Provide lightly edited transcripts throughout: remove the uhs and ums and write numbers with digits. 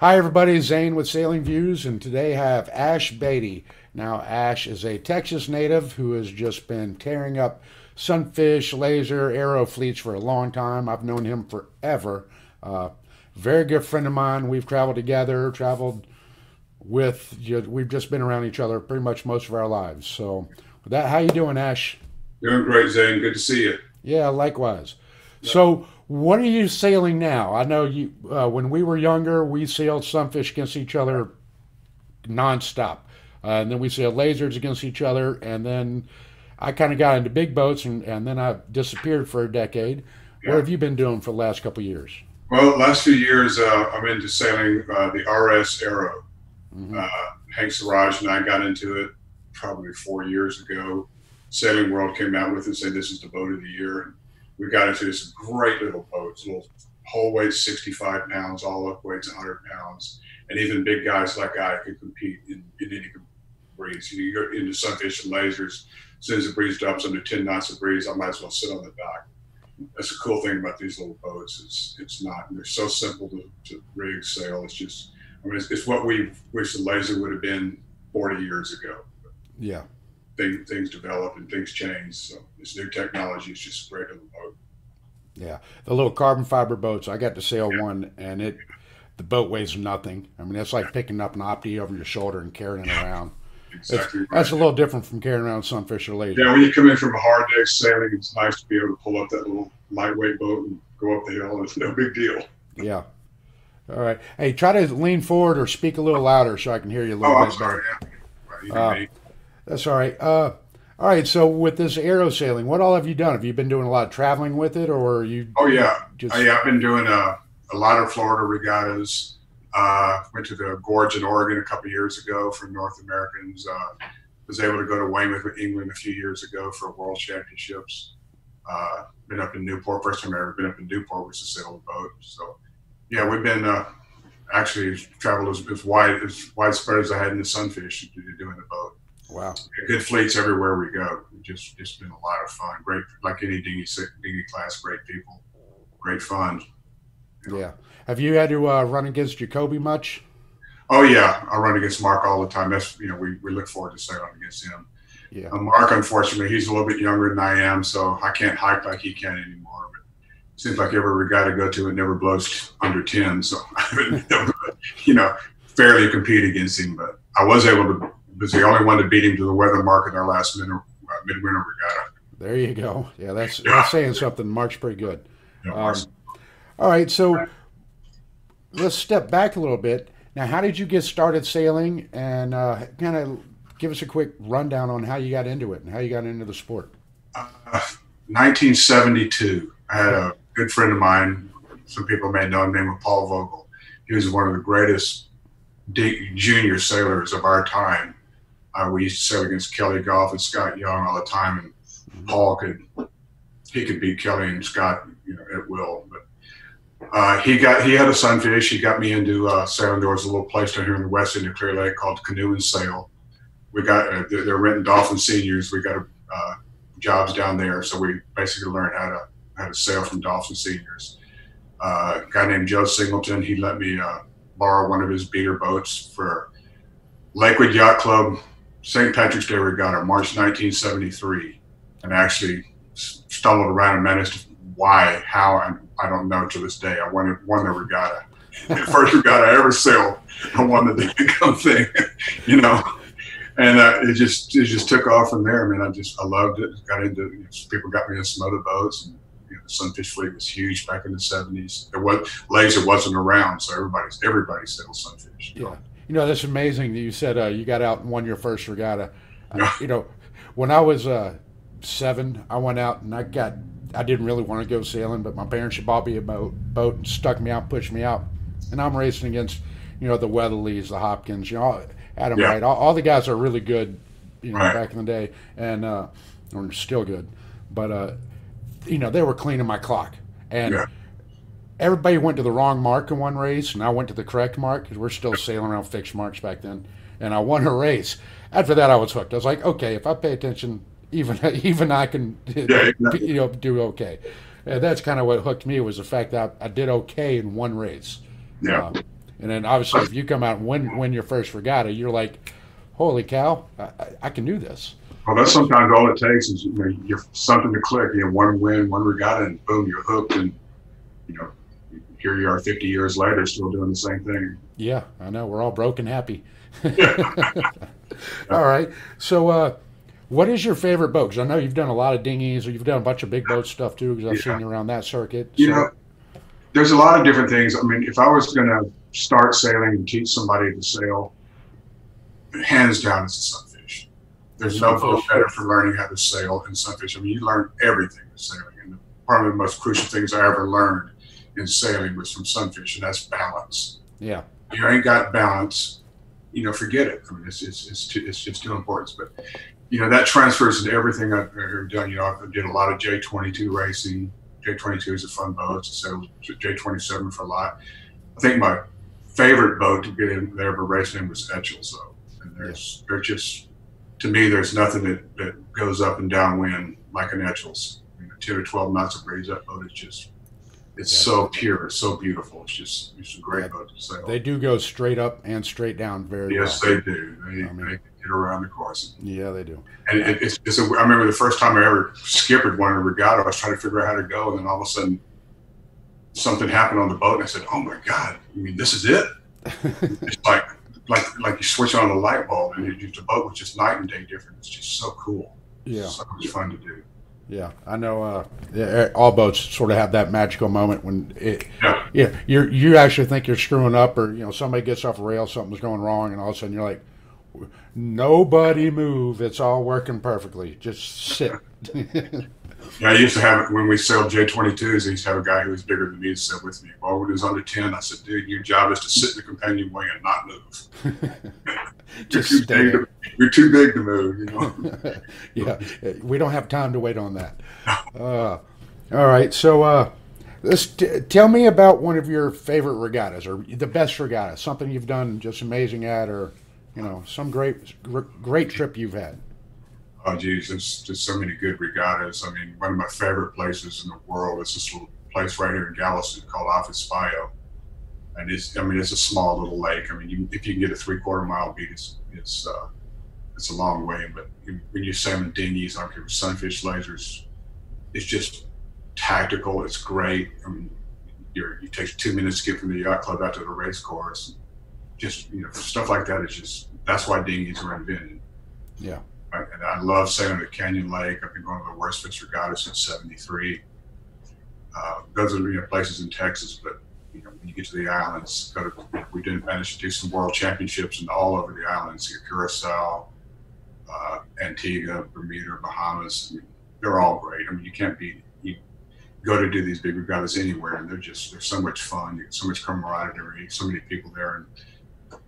Hi, everybody. Zane with Sailing Views, and today I have Ash Beatty. Now, Ash is a Texas native who has just been tearing up Sunfish, Laser, Aero fleets for a long time. I've known him forever. Uh, Very good friend of mine. We've traveled together, traveled with. We've just been around each other pretty much most of our lives. So, with that, how you doing, Ash? Doing great, Zane. Good to see you. Yeah, likewise. So, what are you sailing now? I know you. When we were younger, we sailed sunfish against each other nonstop, and then we sailed lasers against each other, and then I kind of got into big boats, and then I disappeared for a decade. What Yeah. have you been doing for the last couple of years? Well, last few years, I'm into sailing the RS Aero. Hmm. Uh, Hank Siraj and I got into it probably 4 years ago. Sailing World came out with it and said this is the boat of the year. We got into this great little boat. It's little whole weight 65 pounds, all up weights 100 pounds, and even big guys like I could compete in any breeze. You go into sunfish and lasers. As soon as the breeze drops under 10 knots of breeze, I might as well sit on the dock. That's the cool thing about these little boats. It's not. They're so simple to rig, sail. It's just. I mean, it's what we wish the laser would have been 40 years ago. Yeah, Things develop and things change. So this new technology is just a great little boat. yeah. The little carbon fiber boats. I got to sail Yeah, one, and the boat weighs nothing. I mean, it's like picking up an opti over your shoulder and carrying it yeah, around. exactly That's right. a little different from carrying around sunfish or laser. Yeah, when you come in from a hard day's sailing, it's nice to be able to pull up that little lightweight boat and go up the hill. It's no big deal. Yeah. All right. Hey, try to lean forward or speak a little louder so I can hear you a little Oh, I'm bit sorry. better. Yeah. Right, you Uh, me. that's all right. All right. So with this aero sailing, what all have you done? Have you been doing a lot of traveling with it, or are you Oh yeah, just? yeah. I've been doing a lot of Florida regattas. Went to the Gorge in Oregon a couple of years ago for North Americans. Was able to go to Weymouth, England, a few years ago for World Championships. Been up in Newport. First time I've ever been up in Newport was to sail a boat. So yeah, we've been actually traveled as widespread as I had in the Sunfish doing the boat. Wow. Good fleets everywhere we go. Just been a lot of fun. Great, like any dinghy class. Great people, great fun. You know. Yeah. Have you had to run against Jacoby much? Oh yeah, I run against Mark all the time. That's we look forward to sailing against him. Yeah. Mark, unfortunately, he's a little bit younger than I am, so I can't hike like he can anymore. But it seems like every regatta I go to, it never blows under 10. So I've been able to, fairly compete against him. But I was able to, was the only one to beat him to the weather mark in our last midwinter regatta. There you go. Yeah, Yeah, that's saying something. Mark's pretty good. yeah, Um, all right. So let's step back a little bit. Now, how did you get started sailing, and kind of give us a quick rundown on how you got into it and how you got into the sport? uh, 1972. I had a good friend of mine. Some people may know him, named Paul Vogel. He was one of the greatest junior sailors of our time. We used to sail against Kelly Goff and Scott Young all the time, and Mhm. Paul could beat Kelly and Scott, at will. But he had a sunfish. He got me into sailing. There was a little place down here in the west end of Clear Lake called Canoe and Sail. We got they're renting Dolphin seniors. We got jobs down there, so we basically learned how to sail from Dolphin seniors. A guy named Joe Singleton. He let me borrow one of his beater boats for Lakewood Yacht Club St. Patrick's Day Regatta, March 1973, and actually stumbled around and managed to why, how, I don't know to this day. I won the regatta. The first regatta I ever sailed, I won the damn thing, you know. And it just took off from there. I mean, I loved it. Got into people got me in some other boats, and the Sunfish fleet was huge back in the '70s. There was laser wasn't around, so everybody sailed Sunfish. Yeah. That's amazing that you said you got out and won your first regatta. Yeah, You know, when I was 7, I went out and I didn't really want to go sailing, but my parents had bought me a boat and stuck me out, pushed me out, and I'm racing against, the Weatherleys, the Hopkins, Adam yeah, Wright, all the guys are really good, right, back in the day, and are still good, but they were cleaning my clock, and yeah, everybody went to the wrong mark in one race, and I went to the correct mark because we're still sailing around fixed marks back then, and I won a race. After that, I was hooked. I was like, okay, if I pay attention, even even I can, yeah, exactly. do okay. And that's kind of what hooked me was the fact that I did okay in one race. Yeah. Uh, And then obviously, if you come out and win your first regatta, you're like, holy cow, I can do this. Well, that's sometimes all it takes is you have something to click. One win, one regatta, and boom, you're hooked. And you know, here you are 50 years later, still doing the same thing. Yeah, I know. We're all broke and happy. All right. So, what is your favorite boat? Because I know you've done a lot of dinghies, or you've done a bunch of big boat stuff too. Because I've seen you around that circuit. So. There's a lot of different things. I mean, if I was going to start sailing and teach somebody to sail, hands down, it's a Sunfish. There's no boat better for learning how to sail than Sunfish. I mean, you learn everything with sailing. And one of the most crucial things I ever learned in sailing was from Sunfish, and that's balance. Yeah. You ain't got balance, forget it. I mean, it's just too important. But, that transfers into everything I've ever done. I did a lot of J22 racing. J22 is a fun boat. So J27 for a lot. I think my favorite boat to get in there ever raced in was Etchells, though. And there's just, to me, there's nothing that goes up and downwind like an Etchells. 10 or 12 knots of breeze, that boat is just, it's so pure, it's so beautiful. It's a great boat to sail. They do go straight up and straight down very well. Yes, they do. They get around the course. Yeah, they do. And I remember the first time I ever skippered one in a regatta, I was trying to figure out how to go, and then all of a sudden something happened on the boat, and I said, "Oh my God! I mean, this is it." It's like you switch on a light bulb, and the boat was just night and day different. It's just so cool. Yeah, it's so much fun to do. Yeah, I know. All boats sort of have that magical moment when you actually think you're screwing up, or somebody gets off a rail, something's going wrong, and all of a sudden you're like, nobody move. It's all working perfectly. Just sit. Yeah, I used to have it when we sailed J22s. I used to have a guy who was bigger than me to sail with me. Well, when he was under 10, I said, "Dude, your job is to sit in the companionway and not move. You're too big to move." Yeah, we don't have time to wait on that. All right, so tell me about one of your favorite regattas, or the best regatta, something you've done just amazing at, or some great trip you've had. Oh, geez, there's just so many good regattas. I mean, one of my favorite places in the world is this little place right here in Galveston called Office-Bio. And it's a small little lake. I mean, if you can get a 3/4 mile beat, it's a long way. But when you're sailing dinghies, I don't care, Sunfish, lasers, it's just tactical. It's great. I mean, you take 2 minutes to get from the yacht club out to the race course. Just, stuff like that is just, that's why dinghies were invented. Yeah. And I love sailing at Canyon Lake. I've been going to the worst fits regattas since '73. Those are places in Texas, but when you get to the islands, we did manage to do some world championships and all over the islands. Curacao, Antigua, Bermuda, Bahamas. I mean, they're all great. I mean, you go to do these big regattas anywhere, and they're so much fun. You get so much camaraderie, so many people there, and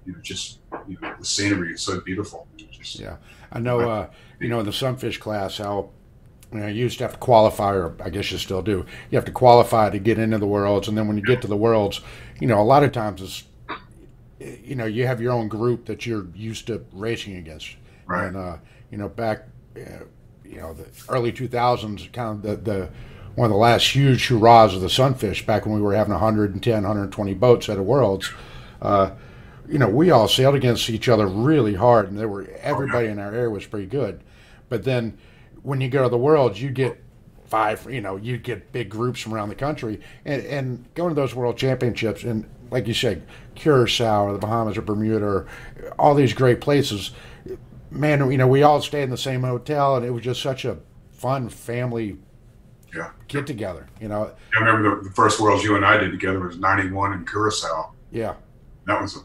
the scenery is so beautiful. Yeah, I know. In the Sunfish class, how you used to have to qualify, or I guess you still do. You have to qualify to get into the Worlds, and then when you get to the Worlds, a lot of times it's, you have your own group that you're used to racing against. Right. And back, the early 2000s, kind of the one of the last huge hurrahs of the Sunfish, back when we were having 110, 120 boats at a Worlds. We all sailed against each other really hard, and everybody in our area was pretty good. But then when you go to the Worlds, you get you get big groups from around the country, and going to those World Championships, and like you said, Curacao or the Bahamas or Bermuda or all these great places, man, we all stayed in the same hotel, and it was just such a fun family get together. I remember the first Worlds you and I did together was '91 in Curacao. Yeah. That was a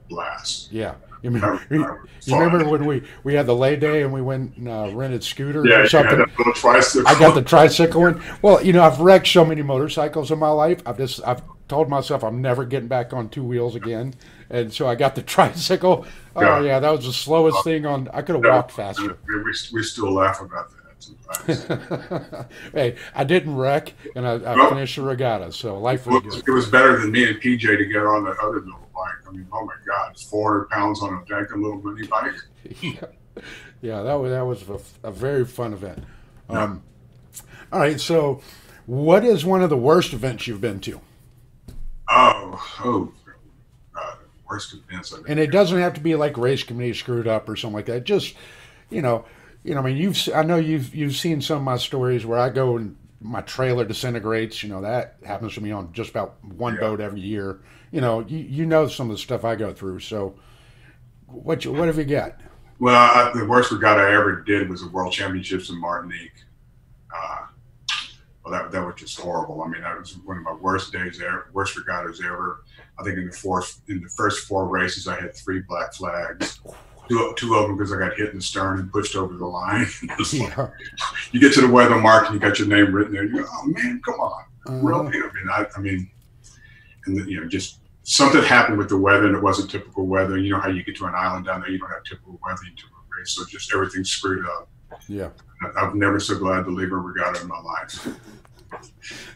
blast. Yeah. You remember when we had the lay day and we went and rented scooters or something? Yeah, that little tricycle. I got the tricycle one. Well, I've wrecked so many motorcycles in my life. I've told myself I'm never getting back on two wheels again. And so I got the tricycle. Oh, yeah, that was the slowest thing on. I could have walked faster. We still laugh about that sometimes. Hey, I didn't wreck, and I finished the regatta, so life was good. It was better than me and PJ to get on that other little bike. I mean, oh my God, it's 400 pounds on a janky little mini bike. Yeah, that was a very fun event. All right, so what is one of the worst events you've been to? worst events I've And been. it doesn't have to be like race committee screwed up or something like that. Just, you know, I mean, I know you've seen some of my stories where I go and my trailer disintegrates. You know, that happens to me on just about one Yeah. boat every year. You know some of the stuff I go through. So what have you got? Well, the worst regatta I ever did was the World Championships in Martinique. Uh, well, that was just horrible. I mean, that was one of my worst days ever, worst regattas ever. I think in the first four races, I had three black flags. Two of them because I got hit in the stern and pushed over the line. Yeah. You get to the weather mark and you got your name written there. You go, oh man, come on, really? I mean, and just something happened with the weather and it wasn't typical weather. You know how you get to an island down there, you don't have typical weather until a race, so just everything screwed up. Yeah. I'm never so glad to leave a regatta in my life.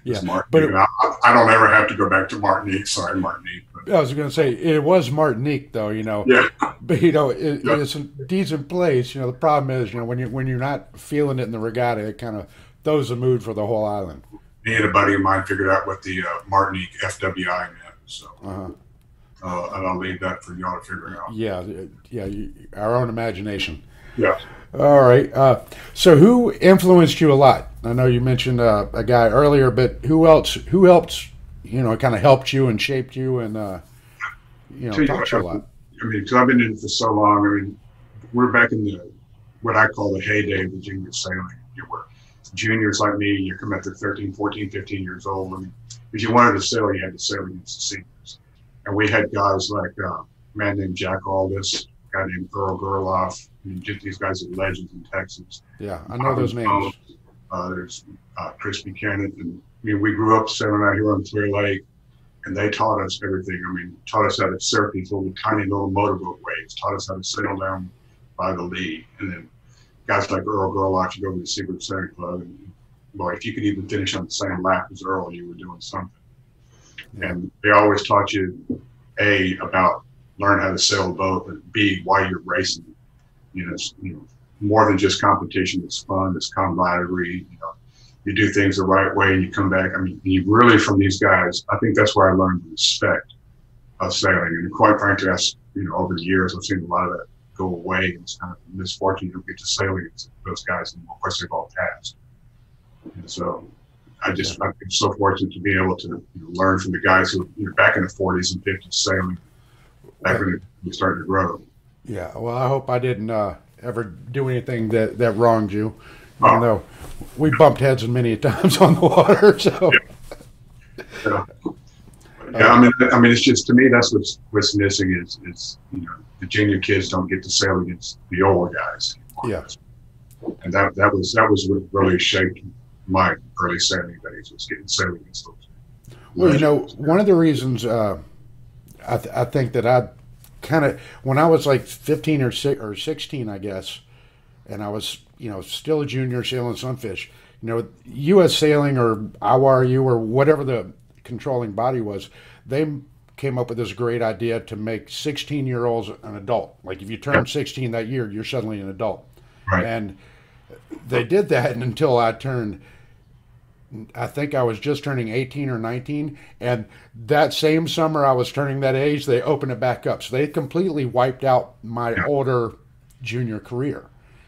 Yeah, but I don't ever have to go back to Martinique. Sorry, Martinique. But. I was going to say it was Martinique, though. Yeah. But it's a decent place. The problem is, when you're not feeling it in the regatta, it kind of throws the mood for the whole island. Me and a buddy of mine figured out what the Martinique FWI meant, so and I'll leave that for y'all to figure out. Yeah, our own imagination. Yeah. All right. So who influenced you a lot? I know you mentioned a guy earlier, but who else? Who helped? Kind of helped you and shaped you and taught you a lot. I mean, because I've been in it for so long. I mean, we're back in what I call the heyday of the junior sailing. You were juniors like me. You come up to 13, 14, 15 years old. I mean, if you wanted to sail, you had to sail against the seniors. And we had guys like a man named Jack Aldis, a guy named Earl Gerloff. I mean, just these guys are legends in Texas. Yeah, I know those names. There's Chris Buchanan. And I mean, we grew up sailing out here on Clear Lake, and they taught us everything. I mean, taught us how to surf these tiny little motorboat waves, taught us how to sail down by the lee. And then guys like Earl Gerloff, you go to the Secret Sailing Club, and boy, if you could even finish on the same lap as Earl, you were doing something. Yeah. And they always taught you, A, about learn how to sail a boat, but B, why you're racing. More than just competition. It's fun. It's camaraderie. You do things the right way and you come back. I mean, you really, from these guys, I think that's where I learned the respect of sailing. And quite frankly, over the years, I've seen a lot of that go away. It's kind of a misfortune you don't get to sail against those guys. And of course, they've all passed. And so I've been so fortunate to be able to learn from the guys who, back in the 40s and 50s sailing, back when we started to grow. Yeah, well, I hope I didn't ever do anything that wronged you. Even though we bumped heads many times on the water. So, I mean, it's just, to me, that's what's missing is the junior kids don't get to sail against the older guys anymore. Yeah, and that was what really shaped my early sailing days, was getting sailing against those. Well, one of the reasons I think that I kind of, when I was like 15 or 16, I guess, and I was, still a junior sailing Sunfish, U.S. Sailing or IWRU or whatever the controlling body was, they came up with this great idea to make 16-year-olds an adult. Like if you turn 16 that year, you're suddenly an adult. Right. And they did that until I think I was just turning 18 or 19, and that same summer I was turning that age, they opened it back up. So they completely wiped out my older junior career.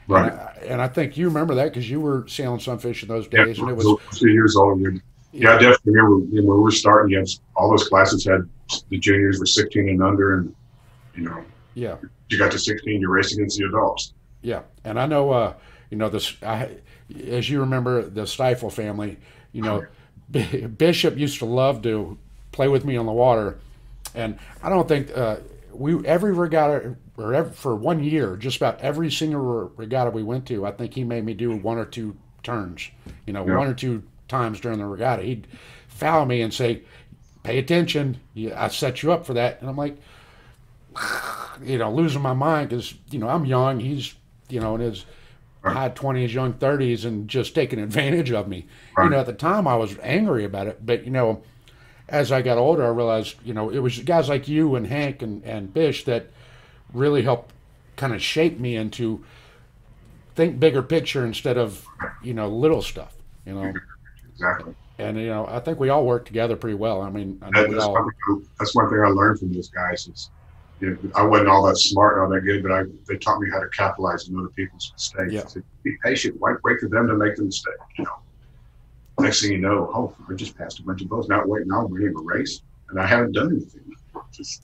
Right. And I think you remember that because you were sailing Sunfish in those days. And it was 2 years old. Yeah, I definitely remember when we were starting, all those classes had, the juniors were 16 and under, and, yeah, you got to 16, you raced against the adults. Yeah. And I know, as you remember, the Stifle family, Bishop used to love to play with me on the water. And I don't think every regatta, for 1 year, just about every single regatta we went to, I think he made me do one or two turns, one or two times during the regatta. He'd foul me and say, pay attention, I set you up for that. And I'm like, losing my mind because, I'm young. He's, in his high 20s, young 30s, and just taking advantage of me. Right. At the time I was angry about it, but, as I got older, I realized, it was guys like you and Hank and Bish that really helped kind of shape me into think bigger picture instead of, little stuff, Exactly. And, I think we all work together pretty well. I mean, that's one thing I learned from those guys is I wasn't all that smart, all that good, but they taught me how to capitalize on other people's mistakes. Yeah. So be patient. Wait for them to make the mistake. Next thing you know, oh, I just passed a bunch of boats. Now wait, now I'm winning a race, and I haven't done anything. Just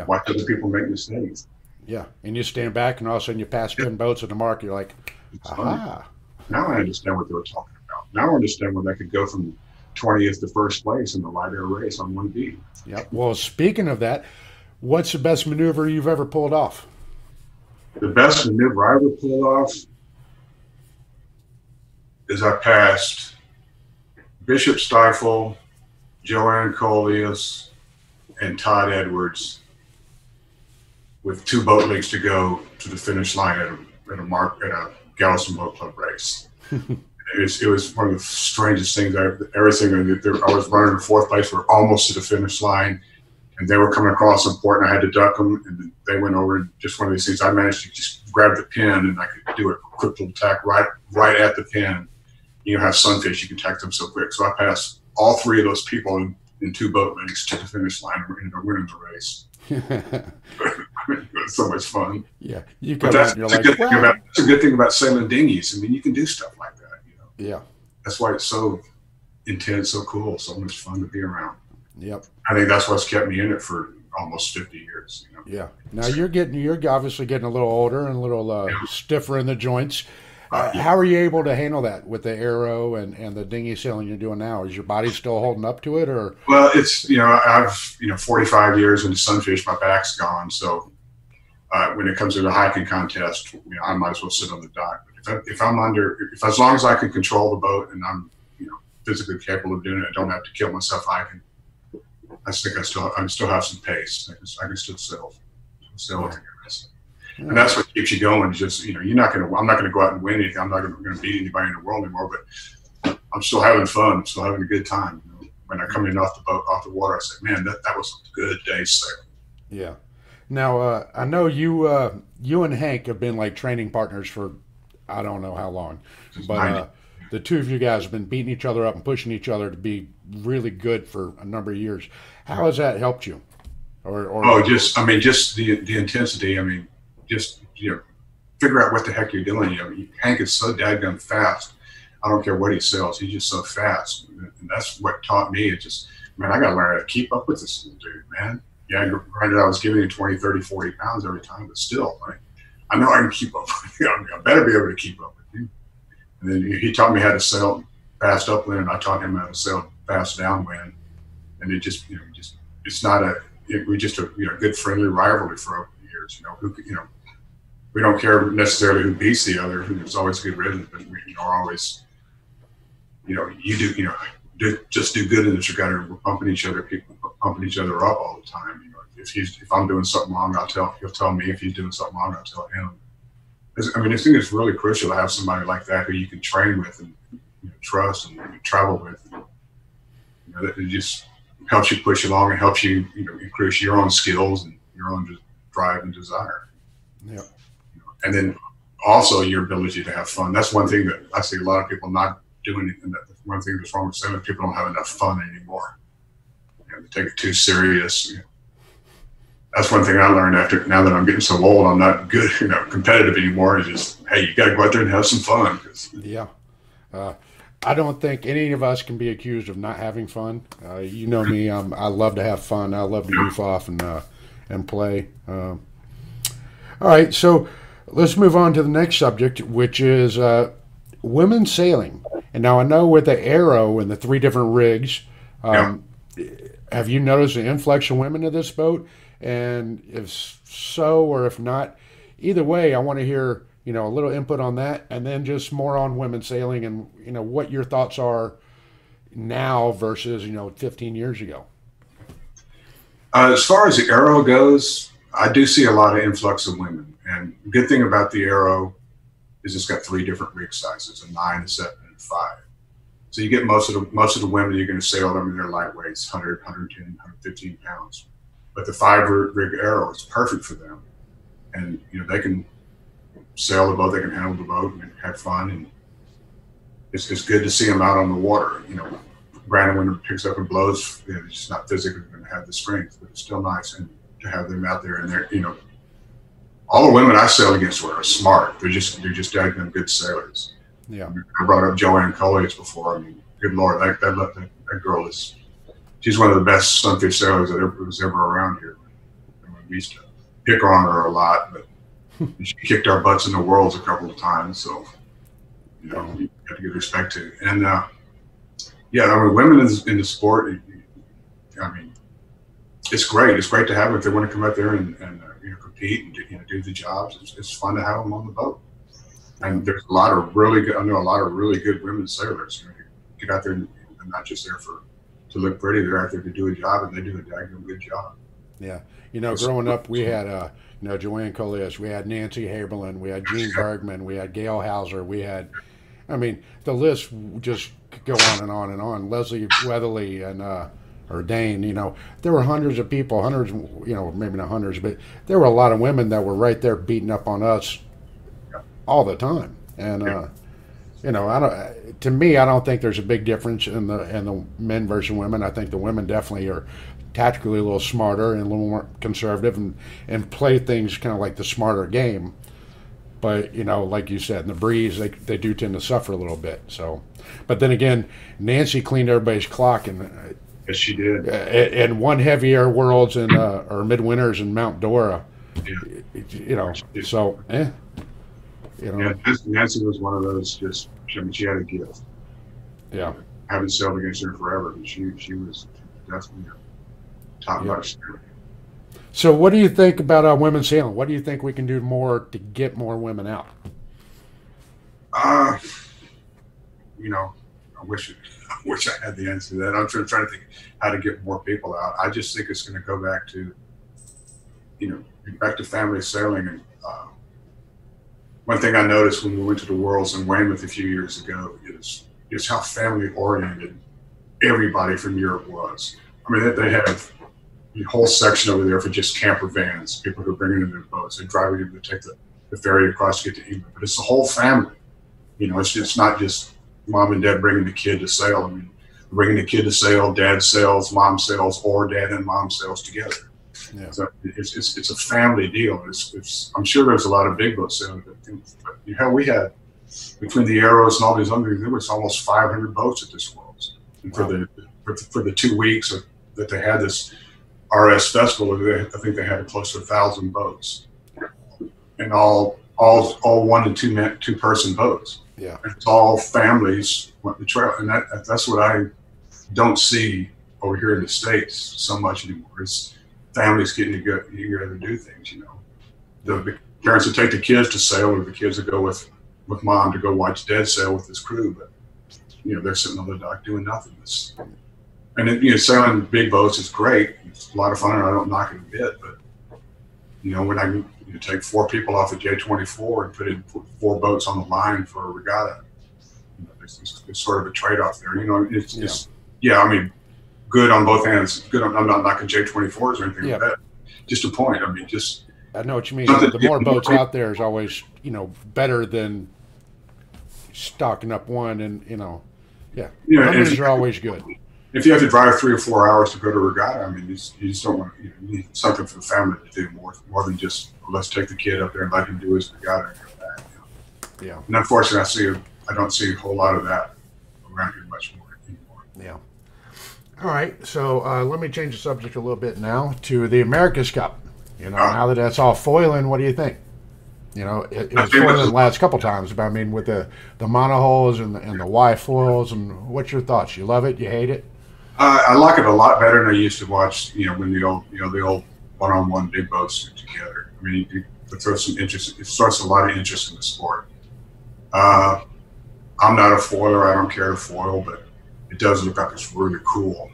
watch other people make mistakes. Yeah, and you stand back, and all of a sudden you pass 10 boats at the mark. You're like, aha. Now I understand what they were talking about. Now I understand when they could go from 20th to first place in the light air race on 1B. Yeah. Well, speaking of that, what's the best maneuver you've ever pulled off? The best maneuver I ever pulled off is I passed Bishop Stifle, Joanne Coleus, and Todd Edwards with 2 boat leagues to go to the finish line at a Galveston Boat Club race. It was one of the strangest things. I was running in 4th place. We're almost to the finish line, and they were coming across some port, and I had to duck them, and they went over. Just one of these things. I managed to just grab the pin, and I could do a quick little tack right at the pin. You know how Sunfish, you can tack them so quick. So I passed all 3 of those people in 2 boat leagues to the finish line and ended up winning the race. It was so much fun. Yeah, you come out and you're like, wow. That's a good thing about sailing dinghies. I mean, you can do stuff like that. Yeah, that's why it's so intense, so cool, so much fun to be around. Yep. I think that's what's kept me in it for almost 50 years. Yeah. Now you're obviously getting a little older and a little stiffer in the joints. How are you able to handle that with the Aero and the dinghy sailing you're doing now? Is your body still holding up to it, or? Well, it's I've 45 years into Sunfish, my back's gone. So when it comes to the hiking contest, I might as well sit on the dock. But if as long as I can control the boat and I'm physically capable of doing it, I don't have to kill myself hiking. I think I still have some pace. I can still sail. And that's what keeps you going. Just I'm not going to go out and win anything. I'm not going to beat anybody in the world anymore. But I'm still having fun. I'm still having a good time. When I come in off the water, I say, man, that was a good day's sailing. Yeah. Now I know you and Hank have been like training partners for I don't know how long, but the 2 of you guys have been beating each other up and pushing each other to be really good for a number of years. How has that helped you? Just the intensity. Just figure out what the heck you're doing. Hank is so dadgum fast. I don't care what he sells. He's just so fast, and that's what taught me. It just, man, I got to learn how to keep up with this dude, man. Yeah, granted, I was giving him 20, 30, 40 pounds every time, but still, I know I can keep up with him. I better be able to keep up with him. And then he taught me how to sail fast upwind, and I taught him how to sail fast downwind. And it just, it's not we're just a good friendly rivalry for years. We don't care necessarily who beats the other. There's always good rhythm, but we are always, just do good in this regard. We're pumping each other up all the time. If I'm doing something wrong, he'll tell me. If he's doing something wrong, I'll tell him. I think it's really crucial to have somebody like that who you can train with and trust and travel with. That it just helps you push along and helps you, increase your own skills and your own drive and desire. Yeah. And then also your ability to have fun. That's one thing that I see a lot of people not doing. And that's one thing that's wrong with sailing. People don't have enough fun anymore. They take it too serious. That's one thing I learned now that I'm getting so old. I'm not good, competitive anymore. It's just, hey, you got to go out there and have some fun. Yeah. I don't think any of us can be accused of not having fun. You know me. I love to have fun. I love to goof off and play. All right, so let's move on to the next subject, which is women sailing. And now I know with the Aero and the 3 different rigs, have you noticed an influx of women in this boat? And if so, or if not, either way, I want to hear a little input on that, and then just more on women sailing and what your thoughts are now versus 15 years ago. As far as the Aero goes, I do see a lot of influx of women, and the good thing about the Aero is it's got 3 different rig sizes: a 9, a 7, and a 5. So you get most of the women you're going to sail them in their lightweights, 100, 110, 115 pounds. But the 5 rig Aero is perfect for them, and they can sail the boat, they can handle the boat, and have fun, and it's good to see them out on the water. Granted, when it picks up and blows, it's just not physically going to have the strength, but it's still nice. And to have them out there, and they're, you know, all the women I sailed against are smart. They're just daggum good sailors. Yeah. I brought up Joanne Colliers before. I mean, good Lord, that girl is, she's one of the best sunfish sailors that was ever around here. We used to pick on her a lot, but she kicked our butts in the worlds a couple of times. So, you know, you have to give respect to. And yeah, I mean, women in the sport, I mean, it's great. It's great to have them if they want to come out there and you know, compete and you know, do the jobs. It's fun to have them on the boat. And there's a lot of really good. I know a lot of really good women sailors. You know, get out there and they're not just there to look pretty. They're out there to do a job, and they do a daggone good job. Yeah, you know, growing up, we had you know, Joanne Colliers, we had Nancy Haberlin, we had Jean Bergman, we had Gail Hauser, we had, I mean, the list just could go on and on and on. Leslie Weatherly and or Dane, you know, there were hundreds of people, hundreds, you know, maybe not hundreds, but there were a lot of women that were right there beating up on us all the time. And you know, I don't. To me, I don't think there's a big difference in the men versus women. I think the women definitely are tactically a little smarter and a little more conservative and play things kind of like the smarter game. But you know, like you said, in the breeze, they do tend to suffer a little bit. So, but then again, Nancy cleaned everybody's clock, and yes, she did. And won heavy air worlds and or midwinters in Mount Dora. Yeah. You know, so you know, yeah, Nancy was one of those. Just, I mean, she had a gift. Yeah, I haven't sailed against her forever, but she was definitely a top-notch. Yeah. So, what do you think about women sailing? What do you think we can do more to get more women out? You know, I wish I had the answer to that. I'm trying to think how to get more people out. I just think it's going to go back to, you know, back to family sailing. And one thing I noticed when we went to the Worlds in Weymouth a few years ago is how family oriented everybody from Europe was. I mean, they have a whole section over there for just camper vans, people who are bringing in their boats. They're driving them to take the ferry across to get to England. But it's the whole family. You know, it's not just mom and dad bringing the kid to sail. I mean, bringing the kid to sail, dad sails, mom sails, or dad and mom sails together. Yeah. So it's a family deal. I'm sure there's a lot of big boat sailing, but hell, we had between the Aeros and all these other, there was almost 500 boats at this Worlds. And wow. for the 2 weeks that they had this RS festival, I think they had close to 1,000 boats, and all 1 and 2 person boats. Yeah, and it's all families went the trail, and that's what I don't see over here in the States so much anymore. It's families getting together to do things. You know, the parents would take the kids to sail, or the kids would go with mom to go watch dad sail with his crew, but you know, they're sitting on the dock doing nothing. And it, you know, sailing big boats is great. It's a lot of fun, and I don't knock it a bit. But you know, when I take 4 people off the J24 and put in 4 boats on the line for a regatta, you know, there's sort of a trade-off there. You know, it's yeah. I mean, good on both hands. Good. I'm not knocking J24s or anything like that. Just a point. I mean, just. I know what you mean. The more boats out there is always, you know, better than stocking up one, and you know, numbers are always good. If you have to drive 3 or 4 hours to go to a regatta, I mean, you just don't want to. You need something for the family to do more than just let's take the kid up there and let him do his regatta and come back. You know? Yeah. And unfortunately, I don't see a whole lot of that around here much more anymore. Yeah. All right, so let me change the subject a little bit now to the America's Cup. You know, now that that's all foiling, what do you think? You know, it was foiling the last couple times, but I mean, with the monohulls and the Y foils, and what's your thoughts? You love it? You hate it? I like it a lot better than I used to watch. You know, when the old one-on-one big boats together. I mean, it throws some interest. It starts a lot of interest in the sport. I'm not a foiler. I don't care to foil, but it does look like it's really cool.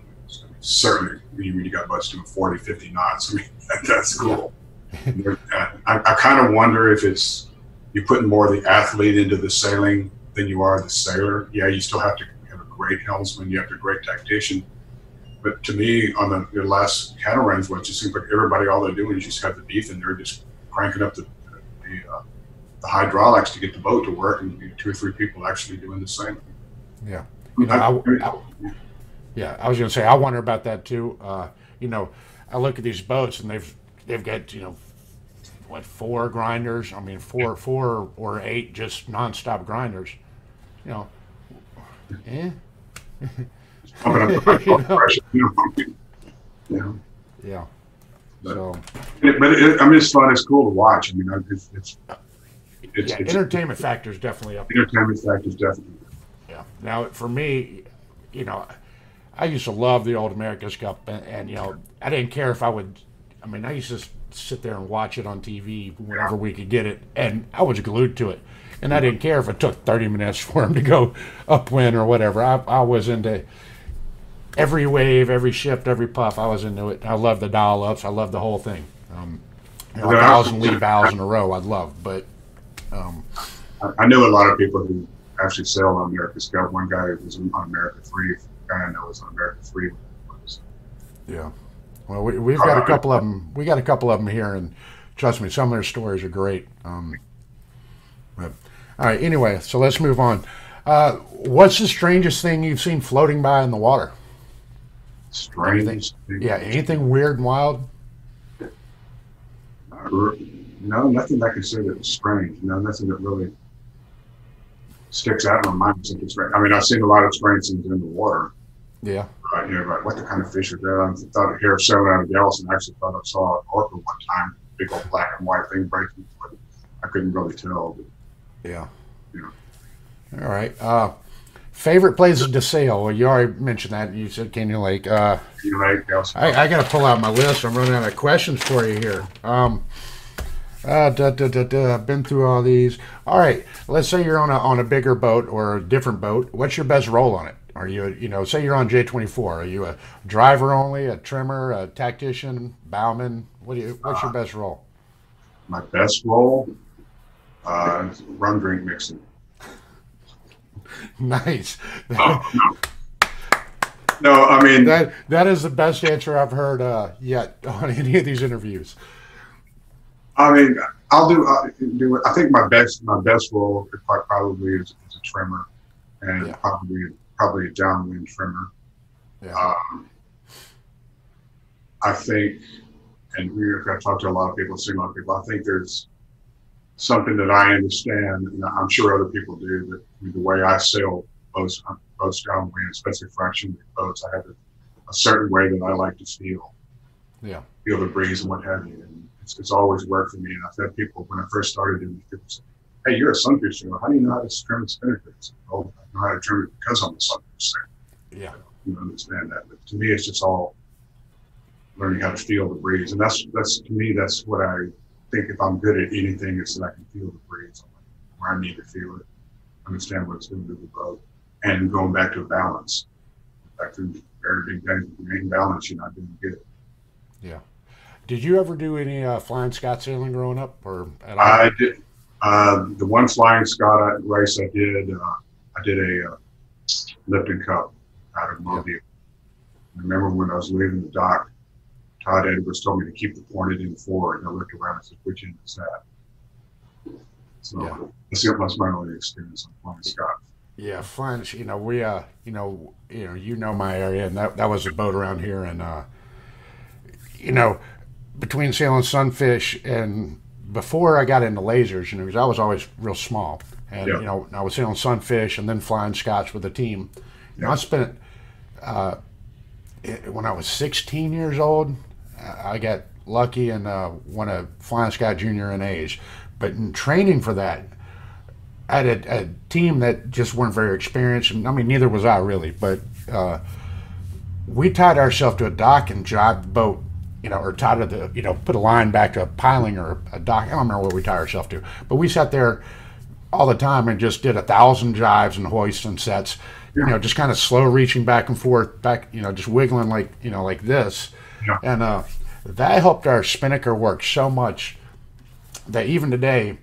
Certainly, when you got boats doing 40, 50 knots, I mean, that's cool. Yeah. I kind of wonder if you're putting more of the athlete into the sailing than you are the sailor. Yeah, you still have to have a great helmsman, you have to be a great tactician. But to me, on the last catamarans, it just seems like everybody, all they're doing is just have the beef in there, just cranking up the hydraulics to get the boat to work, and 2 or 3 people actually doing the same. Yeah. I was going to say, I wonder about that too. You know, I look at these boats and they've they've got, what, 4 grinders? I mean, four or 8 just nonstop grinders. You know, eh? You know? Yeah. Yeah. But, So, I mean, it's fun. It's cool to watch. I mean, it's entertainment factor is definitely up. Entertainment factor is definitely. Yeah. Now, for me, I used to love the old America's Cup, and I didn't care if I would. I mean, I used to sit there and watch it on TV whenever we could get it, and I was glued to it. And I didn't care if it took 30 minutes for him to go upwind or whatever. I was into every wave, every shift, every puff. I was into it. I love the dial ups. I love the whole thing. 1,000 lead valves in a row, I'd love. But I knew a lot of people who actually sailed on America's Cup. One guy was on America 3. The guy I know was on America 3. Yeah. Well, we've got a couple of them. We got a couple of them here, and trust me, some of their stories are great. But, all right. Anyway, so let's move on. What's the strangest thing you've seen floating by in the water? Strange. Yeah. Anything weird and wild? No, nothing I can say that was strange. No, nothing that really sticks out in my mind. I mean, I've seen a lot of strange things in the water. Yeah. Like what the kind of fish are there? I thought a hair sailing out of Galveston. I actually thought I saw an orca one time, big old black and white thing breaking, but I couldn't really tell. But, yeah. All right. Favorite places to sail? Well, you already mentioned that. You said Canyon Lake. Canyon Lake, Galveston. I got to pull out my list. I'm running out of questions for you here. I've been through all these. All right. Let's say you're on a bigger boat or a different boat. What's your best role on it? Are you, say you're on J24. Are you a driver only, a trimmer, a tactician, bowman? What's your best role? My best role, rum drink mixing. Nice. No, I mean that is the best answer I've heard yet on any of these interviews. I mean, I'll do it. I think my best role probably is a trimmer, and probably a downwind trimmer. Yeah. I think, and I've talked to a lot of people, seen a lot of people. I think there's something that I understand, and I'm sure other people do, that the way I sail boats downwind, especially fractional boats, I have a certain way that I like to feel. Yeah. Feel the breeze and what have you. And it's always worked for me. And I've had people, when I first started doing it, people say, hey, you're a sunfish sailor. How do you know how to trim a spinnaker? Oh, I know how to trim it because I'm a sunfish sailor. Yeah. You understand that. But to me, it's just all learning how to feel the breeze. And that's to me, that's what I think. If I'm good at anything, it's that I can feel the breeze where I need to feel it, understand what it's going to do to the boat, and going back to a balance. Back to very big days, if you ain't balanced, you're not doing good. Yeah. Did you ever do any flying Scot sailing growing up, or at all? I did. The one flying Scot race I did a Lipton Cup out of Mobile. Yeah. I remember when I was leaving the dock, Todd Edwards told me to keep the pointed end forward, and I looked around and said, which end is that? So that's my only experience on flying Scot. Yeah, flying. We you know my area, and that was a boat around here, and between sailing Sunfish and before I got into lasers, because I was always real small, and I was sailing Sunfish and then flying Scots with a team. I spent when I was 16 years old, I got lucky and won a Flying Scot Junior in age. But in training for that, I had a team that just weren't very experienced, and I mean neither was I really. But we tied ourselves to a dock and jibed the boat, or tied to the, put a line back to a piling or a dock. I don't remember what we tied ourselves to, but we sat there all the time and just did 1,000 jives and hoists and sets. Just kind of slow reaching back and forth, just wiggling like this. Yeah. And that helped our spinnaker work so much that even today,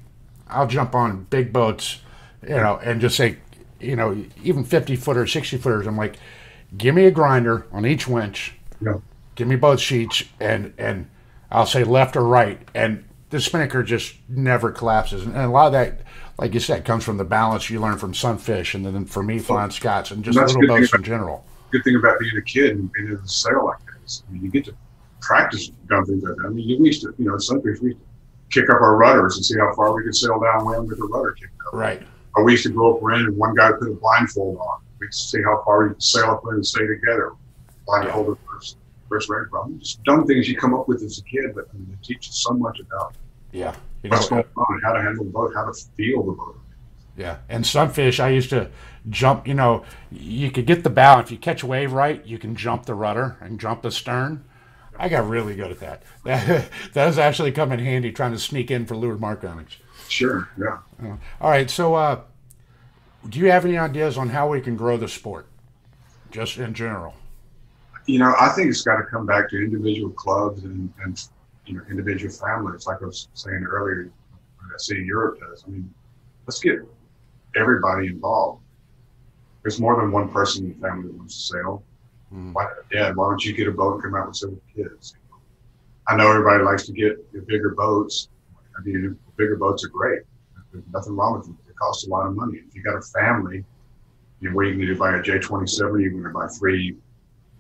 I'll jump on big boats, and just say, even 50-footers, 60-footers, I'm like, give me a grinder on each winch, give me both sheets, and I'll say left or right, and the spinnaker just never collapses. And a lot of that, like you said, comes from the balance you learn from Sunfish, and then for me, flying Scots, and just little boats in general. Good thing about being a kid and being able to sail like this, I mean, you get to practice done things like that. I mean, we used to, Sunfish, we used to kick up our rudders and see how far we could sail downwind with the rudder kicked up. Right. Or we used to go up wind and one guy put a blindfold on. We'd see how far we could sail upwind and stay together. Blindfolded first rate problem. Just dumb things you come up with as a kid, but I mean, they teach you so much about what's going on, how to handle the boat, how to feel the boat. Yeah, and Sunfish, I used to jump, you could get the bow. If you catch a wave right, you can jump the rudder and jump the stern. I got really good at that. That has actually come in handy trying to sneak in for leeward mark huntings. Sure, yeah. All right, so do you have any ideas on how we can grow the sport, just in general? I think it's got to come back to individual clubs and individual families. Like I was saying earlier, I see Europe does. I mean, let's get everybody involved. There's more than one person in the family that wants to sail. Dad, why don't you get a boat and come out and sail with the kids? I know everybody likes to get the bigger boats. I mean, bigger boats are great. There's nothing wrong with them. They cost a lot of money. If you got a family, what are you going to do? Buy a J27? You're going to buy 3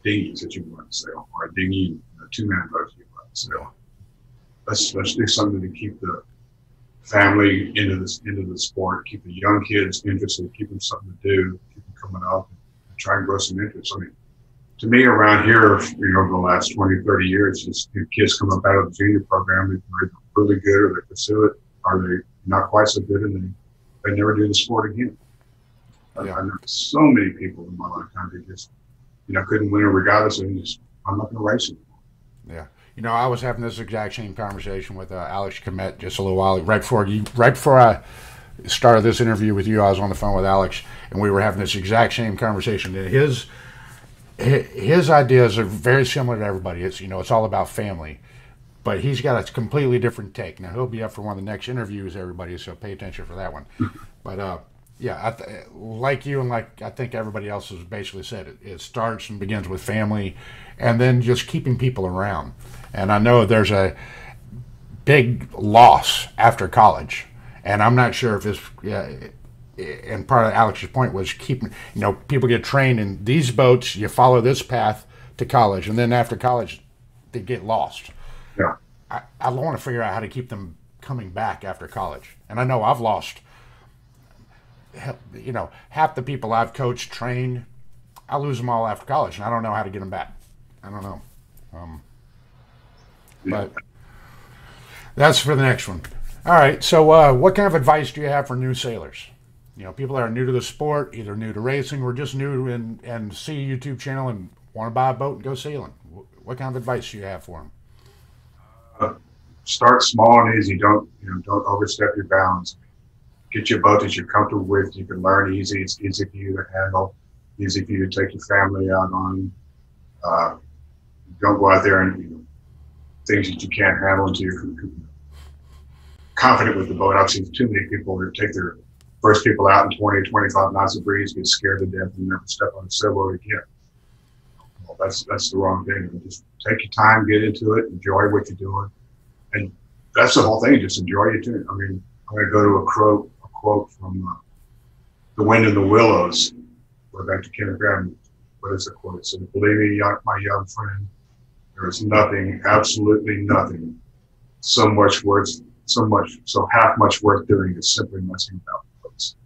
dinghies that you want to sail, or a dinghy, a 2-man boat you want to sail. Let's do something to keep the family into the sport, keep the young kids interested, keep them something to do, keep them coming up, and try and grow some interest. I mean, to me, around here, over the last 20, 30 years, just kids come up out of the junior program, they're really good, or they pursue it, or they're not quite so good, and they never do the sport again. I know so many people in my lifetime who just couldn't win a regatta, so I'm not going to race anymore. Yeah. I was having this exact same conversation with Alex Komet just a little while right before I started this interview with you. I was on the phone with Alex, and we were having this exact same conversation. And his ideas are very similar to everybody. It's it's all about family, but he's got a completely different take. Now he'll be up for one of the next interviews, everybody, so pay attention for that one. But like you and like I think everybody else has basically said, it starts and begins with family, and then just keeping people around. And I know there's a big loss after college, and I'm not sure if this. And part of Alex's point was keeping, people get trained in these boats. You follow this path to college, and then after college, they get lost. Yeah, I want to figure out how to keep them coming back after college. And I know I've lost. Half the people I've coached, trained, I lose them all after college, and I don't know how to get them back. I don't know. But that's for the next one. All right. So, what kind of advice do you have for new sailors? People that are new to the sport, either new to racing or just new and see a YouTube channel and want to buy a boat and go sailing. What kind of advice do you have for them? Start small and easy. Don't overstep your bounds. Get your boat that you're comfortable with. You can learn easy. It's easy for you to handle. Easy for you to take your family out on. Don't go out there and things that you can't handle until you're confident with the boat. I've seen too many people who take their first people out in 20, 25 knots of breeze, get scared to death, and never step on a sailboat again. Well, that's the wrong thing. Just take your time, get into it, enjoy what you're doing, and that's the whole thing. Just enjoy your tune. I mean, I'm going to go to a quote from The Wind in the Willows. Go back to Kenneth Graham. What is the quote? It says, "Believe me, my young friend, there is nothing, absolutely nothing, so half much worth doing is simply messing about boats."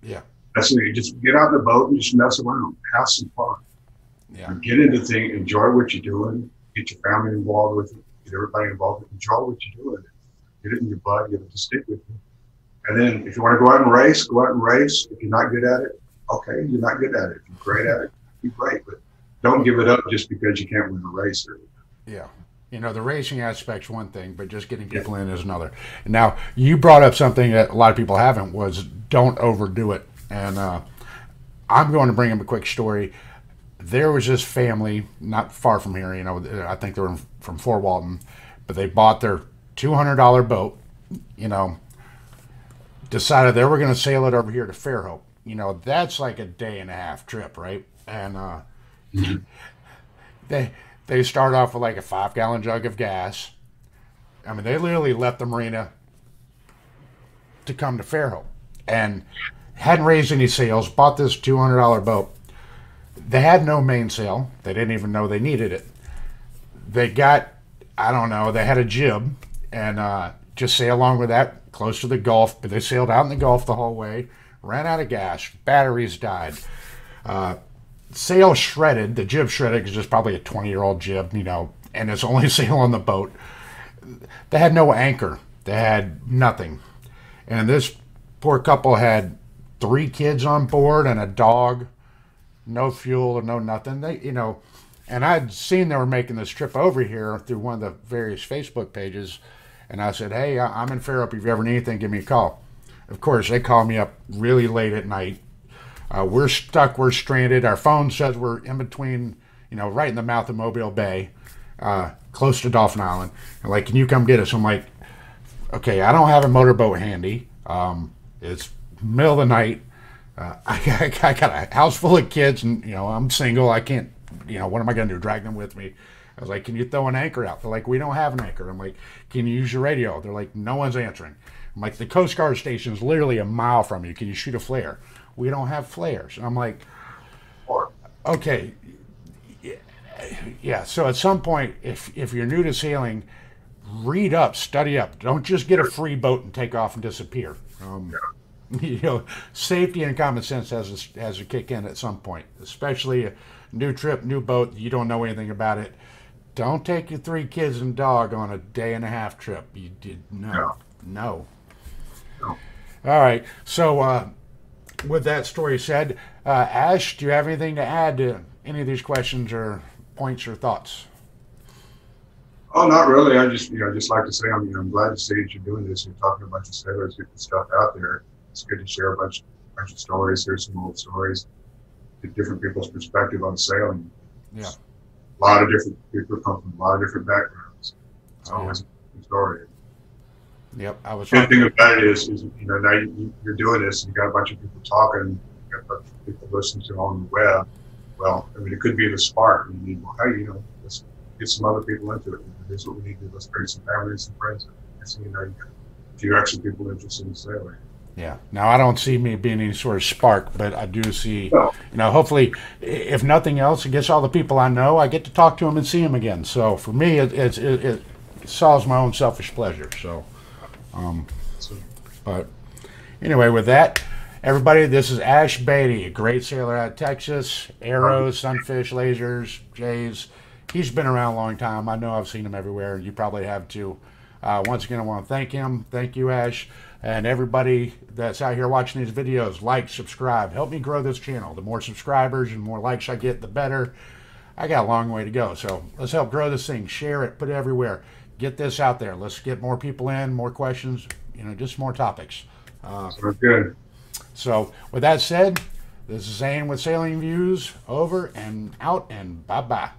Yeah. That's it. You just get out in the boat and just mess around, have some fun. Yeah. Get into things, enjoy what you're doing, get your family involved with it, get everybody involved with it, enjoy what you're doing. Get it in your blood, get it to stick with you. And then if you want to go out and race, go out and race. If you're not good at it, okay, you're not good at it. If you're great at it, be great. But don't give it up just because you can't win a race. Yeah. The racing aspect's one thing, but just getting people in is another. Now, you brought up something that a lot of people haven't, was don't overdo it. And I'm going to bring up a quick story. There was this family not far from here, I think they were from Fort Walton, but they bought their $200 boat, decided they were going to sail it over here to Fairhope. That's like a day and a half trip, right? And they start off with like a 5-gallon jug of gas. I mean, they literally left the marina to come to Fairhope and hadn't raised any sails, bought this $200 boat. They had no mainsail. They didn't even know they needed it. They got I don't know. They had a jib and just sail along with that close to the Gulf. But they sailed out in the Gulf the whole way, ran out of gas, batteries died. Sail shredded, the jib shredded because it's probably a 20-year-old jib, you know, and it's only sail on the boat. They had no anchor. They had nothing. And this poor couple had 3 kids on board and a dog, no fuel or no nothing. They, you know, and I'd seen they were making this trip over here through one of the various Facebook pages. And I said, hey, I'm in Fairhope. If you ever need anything, give me a call. Of course, they called me up really late at night. We're stuck. We're stranded. Our phone says we're in between, you know, right in the mouth of Mobile Bay, close to Dolphin Island. And like, can you come get us? I'm like, okay, I don't have a motorboat handy. It's middle of the night. I got a house full of kids, and you know, I'm single. I can't, you know, what am I going to do? Drag them with me? I was like, can you throw an anchor out? They're like, we don't have an anchor. I'm like, can you use your radio? They're like, no one's answering. I'm like, the Coast Guard station is literally a mile from you. Can you shoot a flare? We don't have flares. And I'm like, okay, yeah. So at some point, if you're new to sailing, read up, study up. Don't just get a free boat and take off and disappear. You know, safety and common sense has to kick in at some point, especially a new trip, new boat. You don't know anything about it. Don't take your 3 kids and dog on a day-and-a-half trip. You did no. All right. So with that story said, Ash, do you have anything to add to any of these questions or points or thoughts? Oh, not really. I just, just like to say, I'm glad to see that you're doing this. You're talking to a bunch of sailors, getting stuff out there. It's good to share a bunch of stories. Here's some old stories, get different people's perspective on sailing. Yeah. A lot of different people come from a lot of different backgrounds. It's always a good story. Yep, I was. The good thing about it is now you're doing this, and you got a bunch of people talking, you got a bunch of people listening to on the web. Well, I mean, it could be the spark. You need, well, hey, let's get some other people into it. Here's what we need to do. Let's bring some family and some friends in. So, you got a few extra people interested in sailing. Yeah. Now, I don't see me being any sort of spark, but I do see, hopefully, if nothing else, it gets all the people I know, I get to talk to them and see them again. So for me, it solves my own selfish pleasure. So, but anyway, with that, everybody, this is Ash Beatty, a great sailor out of Texas, Aero, Sunfish, lasers, J's. He's been around a long time. I know I've seen him everywhere, and you probably have too. Once again, I want to thank him. Thank you, Ash. And everybody that's out here watching these videos, like, subscribe. Help me grow this channel. The more subscribers and more likes I get, the better. I got a long way to go. So let's help grow this thing. Share it. Put it everywhere. Get this out there. Let's get more people in, more questions, just more topics. We're good. So with that said, this is Zane with Sailing Views. Over and out and bye-bye.